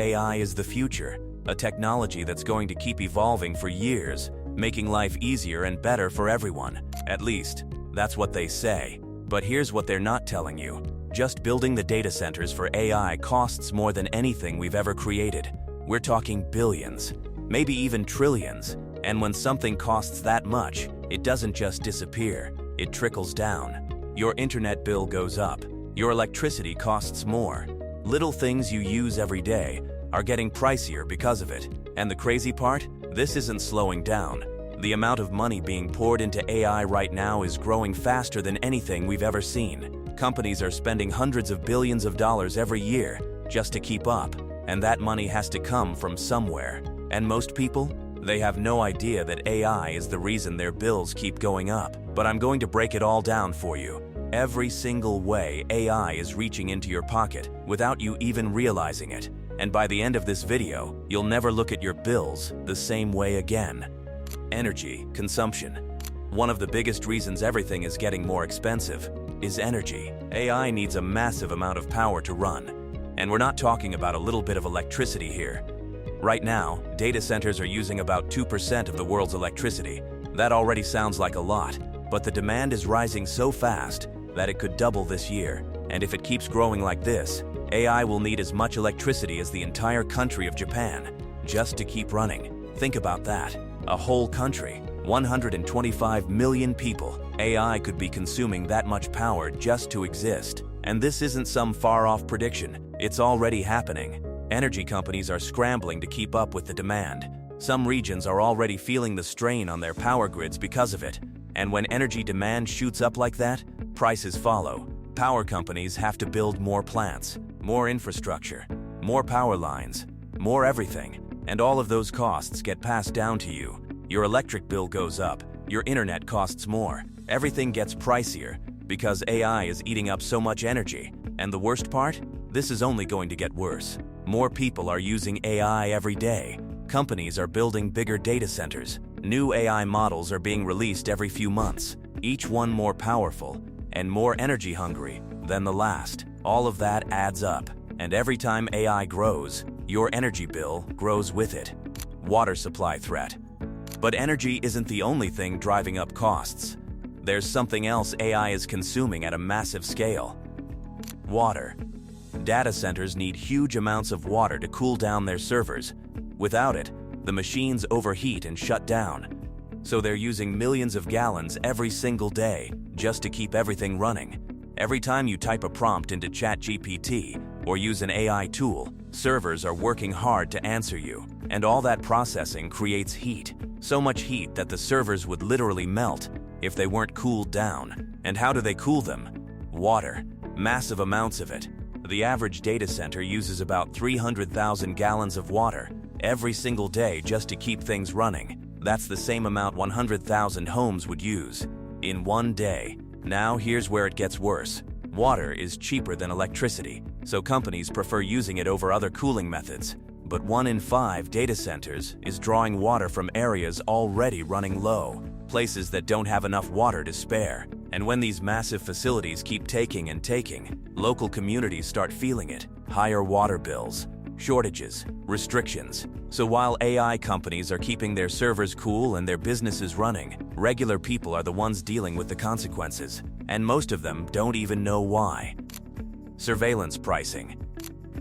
AI is the future, a technology that's going to keep evolving for years, making life easier and better for everyone. At least, that's what they say. But here's what they're not telling you. Just building the data centers for AI costs more than anything we've ever created. We're talking billions, maybe even trillions. And when something costs that much, it doesn't just disappear, it trickles down. Your internet bill goes up, your electricity costs more. Little things you use every day are getting pricier because of it. And the crazy part? This isn't slowing down. The amount of money being poured into AI right now is growing faster than anything we've ever seen. Companies are spending hundreds of billions of dollars every year just to keep up, and that money has to come from somewhere. And most people? They have no idea that AI is the reason their bills keep going up. But I'm going to break it all down for you. Every single way AI is reaching into your pocket without you even realizing it. And by the end of this video, you'll never look at your bills the same way again. Energy consumption. One of the biggest reasons everything is getting more expensive is energy. AI needs a massive amount of power to run. And we're not talking about a little bit of electricity here. Right now, data centers are using about 2% of the world's electricity. That already sounds like a lot, but the demand is rising so fast that it could double this year. And if it keeps growing like this, AI will need as much electricity as the entire country of Japan just to keep running. Think about that. A whole country, 125 million people. AI could be consuming that much power just to exist. And this isn't some far-off prediction. It's already happening. Energy companies are scrambling to keep up with the demand. Some regions are already feeling the strain on their power grids because of it. And when energy demand shoots up like that, prices follow. Power companies have to build more plants, more infrastructure, more power lines, more everything. And all of those costs get passed down to you. Your electric bill goes up, your internet costs more. Everything gets pricier because AI is eating up so much energy. And the worst part? This is only going to get worse. More people are using AI every day. Companies are building bigger data centers. New AI models are being released every few months, each one more powerful and more energy hungry than the last. All of that adds up, and every time AI grows, your energy bill grows with it. Water supply threat. But energy isn't the only thing driving up costs. There's something else AI is consuming at a massive scale. Water. Data centers need huge amounts of water to cool down their servers. Without it, the machines overheat and shut down. So they're using millions of gallons every single day just to keep everything running. Every time you type a prompt into ChatGPT or use an AI tool, servers are working hard to answer you. And all that processing creates heat. So much heat that the servers would literally melt if they weren't cooled down. And how do they cool them? Water. Massive amounts of it. The average data center uses about 300,000 gallons of water every single day just to keep things running. That's the same amount 100,000 homes would use in one day. Now here's where it gets worse. Water is cheaper than electricity, so companies prefer using it over other cooling methods. But 1 in 5 data centers is drawing water from areas already running low, places that don't have enough water to spare. And when these massive facilities keep taking and taking, local communities start feeling it. Higher water bills, shortages, restrictions. So while AI companies are keeping their servers cool and their businesses running, regular people are the ones dealing with the consequences. And most of them don't even know why. Surveillance pricing.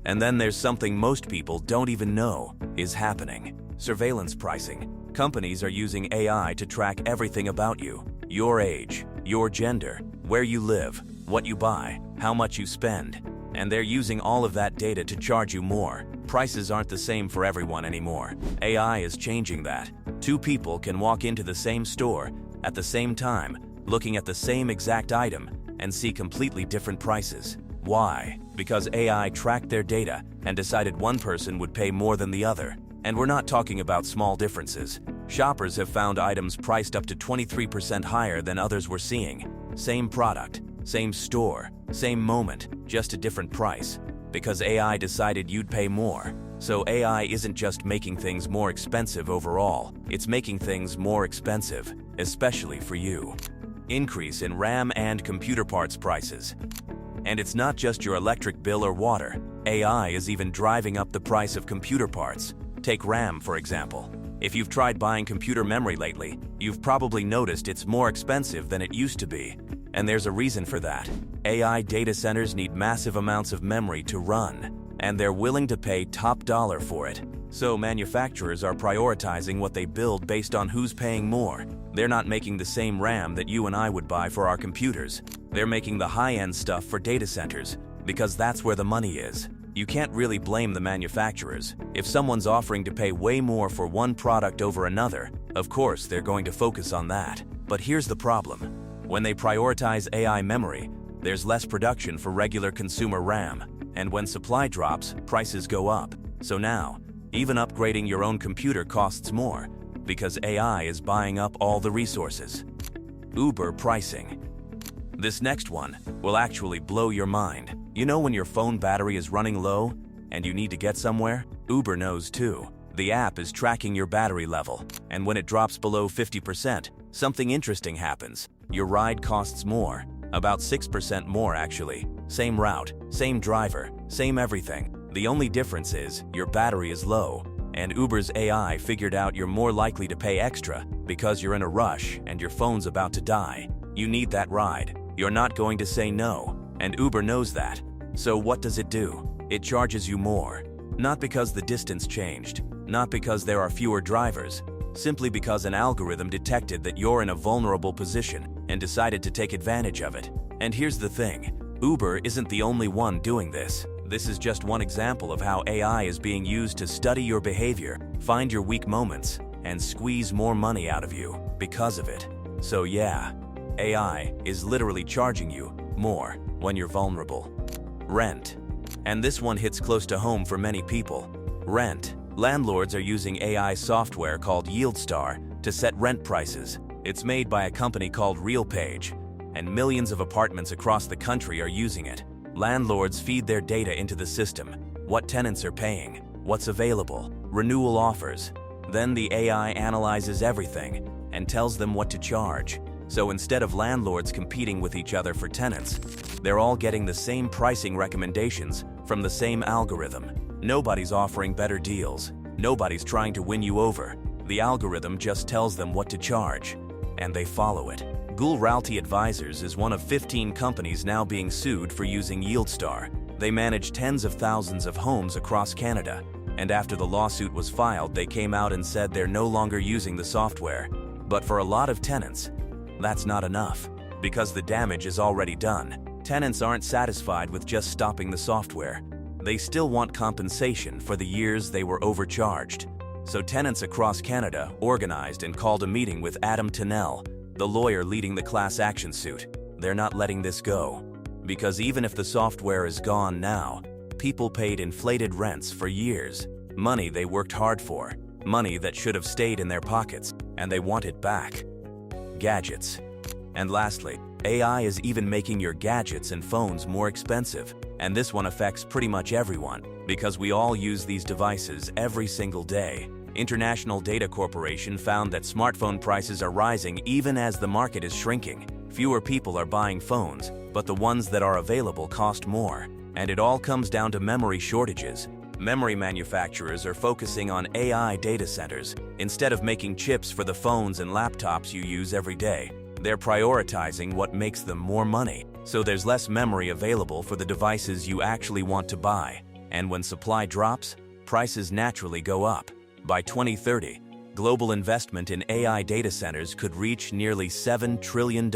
And then there's something most people don't even know is happening. Surveillance pricing. Companies are using AI to track everything about you. Your age, your gender, where you live, what you buy, how much you spend. And they're using all of that data to charge you more. Prices aren't the same for everyone anymore. AI is changing that. 2 people can walk into the same store at the same time, looking at the same exact item, and see completely different prices. Why? Because AI tracked their data and decided one person would pay more than the other. And we're not talking about small differences. Shoppers have found items priced up to 23% higher than others were seeing. Same product, same store, same moment, just a different price. Because AI decided you'd pay more. So AI isn't just making things more expensive overall, it's making things more expensive, especially for you. Increase in RAM and computer parts prices. And it's not just your electric bill or water. AI is even driving up the price of computer parts. Take RAM, for example. If you've tried buying computer memory lately, you've probably noticed it's more expensive than it used to be. And there's a reason for that. AI data centers need massive amounts of memory to run, and they're willing to pay top dollar for it. So manufacturers are prioritizing what they build based on who's paying more. They're not making the same RAM that you and I would buy for our computers. They're making the high-end stuff for data centers, because that's where the money is. You can't really blame the manufacturers. If someone's offering to pay way more for one product over another, of course they're going to focus on that. But here's the problem. When they prioritize AI memory, there's less production for regular consumer RAM. And when supply drops, prices go up. So now, even upgrading your own computer costs more, because AI is buying up all the resources. Uber pricing. This next one will actually blow your mind. You know when your phone battery is running low and you need to get somewhere? Uber knows too. The app is tracking your battery level, and when it drops below 50%, something interesting happens. Your ride costs more, about 6% more actually. Same route, same driver, same everything. The only difference is your battery is low, and Uber's AI figured out you're more likely to pay extra because you're in a rush and your phone's about to die. You need that ride. You're not going to say no, and Uber knows that. So what does it do? It charges you more. Not because the distance changed, not because there are fewer drivers, simply because an algorithm detected that you're in a vulnerable position and decided to take advantage of it. And here's the thing, Uber isn't the only one doing this. This is just one example of how AI is being used to study your behavior, find your weak moments, and squeeze more money out of you because of it. So yeah, AI is literally charging you more when you're vulnerable. Rent. And this one hits close to home for many people. Rent. Landlords are using AI software called YieldStar to set rent prices. It's made by a company called RealPage, and millions of apartments across the country are using it. Landlords feed their data into the system, what tenants are paying, what's available, renewal offers. Then the AI analyzes everything and tells them what to charge. So instead of landlords competing with each other for tenants, they're all getting the same pricing recommendations from the same algorithm. Nobody's offering better deals. Nobody's trying to win you over. The algorithm just tells them what to charge, and they follow it. Gul Realty Advisors is one of 15 companies now being sued for using YieldStar. They manage tens of thousands of homes across Canada, and after the lawsuit was filed, they came out and said they're no longer using the software. But for a lot of tenants, that's not enough, because the damage is already done. Tenants aren't satisfied with just stopping the software. They still want compensation for the years they were overcharged. So tenants across Canada organized and called a meeting with Adam Tennell, the lawyer leading the class action suit. They're not letting this go, because even if the software is gone now, people paid inflated rents for years, money they worked hard for, money that should have stayed in their pockets, and they want it back. Gadgets. And lastly, AI is even making your gadgets and phones more expensive. And this one affects pretty much everyone, because we all use these devices every single day. International Data Corporation found that smartphone prices are rising even as the market is shrinking. Fewer people are buying phones, but the ones that are available cost more. And it all comes down to memory shortages. Memory manufacturers are focusing on AI data centers. Instead of making chips for the phones and laptops you use every day, they're prioritizing what makes them more money. So there's less memory available for the devices you actually want to buy. And when supply drops, prices naturally go up. By 2030, global investment in AI data centers could reach nearly $7 trillion.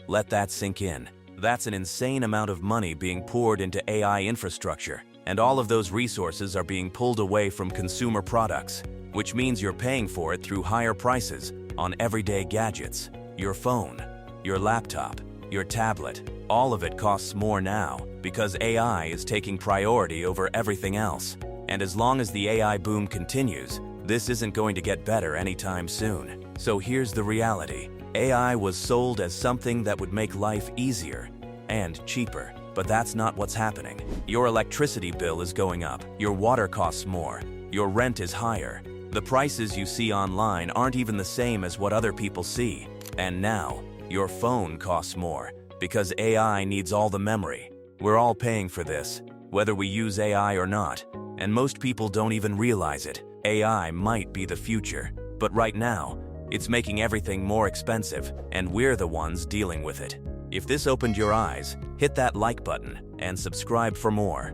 Let that sink in. That's an insane amount of money being poured into AI infrastructure, and all of those resources are being pulled away from consumer products, which means you're paying for it through higher prices on everyday gadgets. Your phone, your laptop, your tablet, all of it costs more now because AI is taking priority over everything else. And as long as the AI boom continues, this isn't going to get better anytime soon. So here's the reality. AI was sold as something that would make life easier and cheaper, but that's not what's happening. Your electricity bill is going up, your water costs more, your rent is higher. The prices you see online aren't even the same as what other people see. And now, your phone costs more because AI needs all the memory. We're all paying for this. whether we use AI or not, and most people don't even realize it. AI might be the future, but right now, it's making everything more expensive, and we're the ones dealing with it. If this opened your eyes, hit that like button and subscribe for more.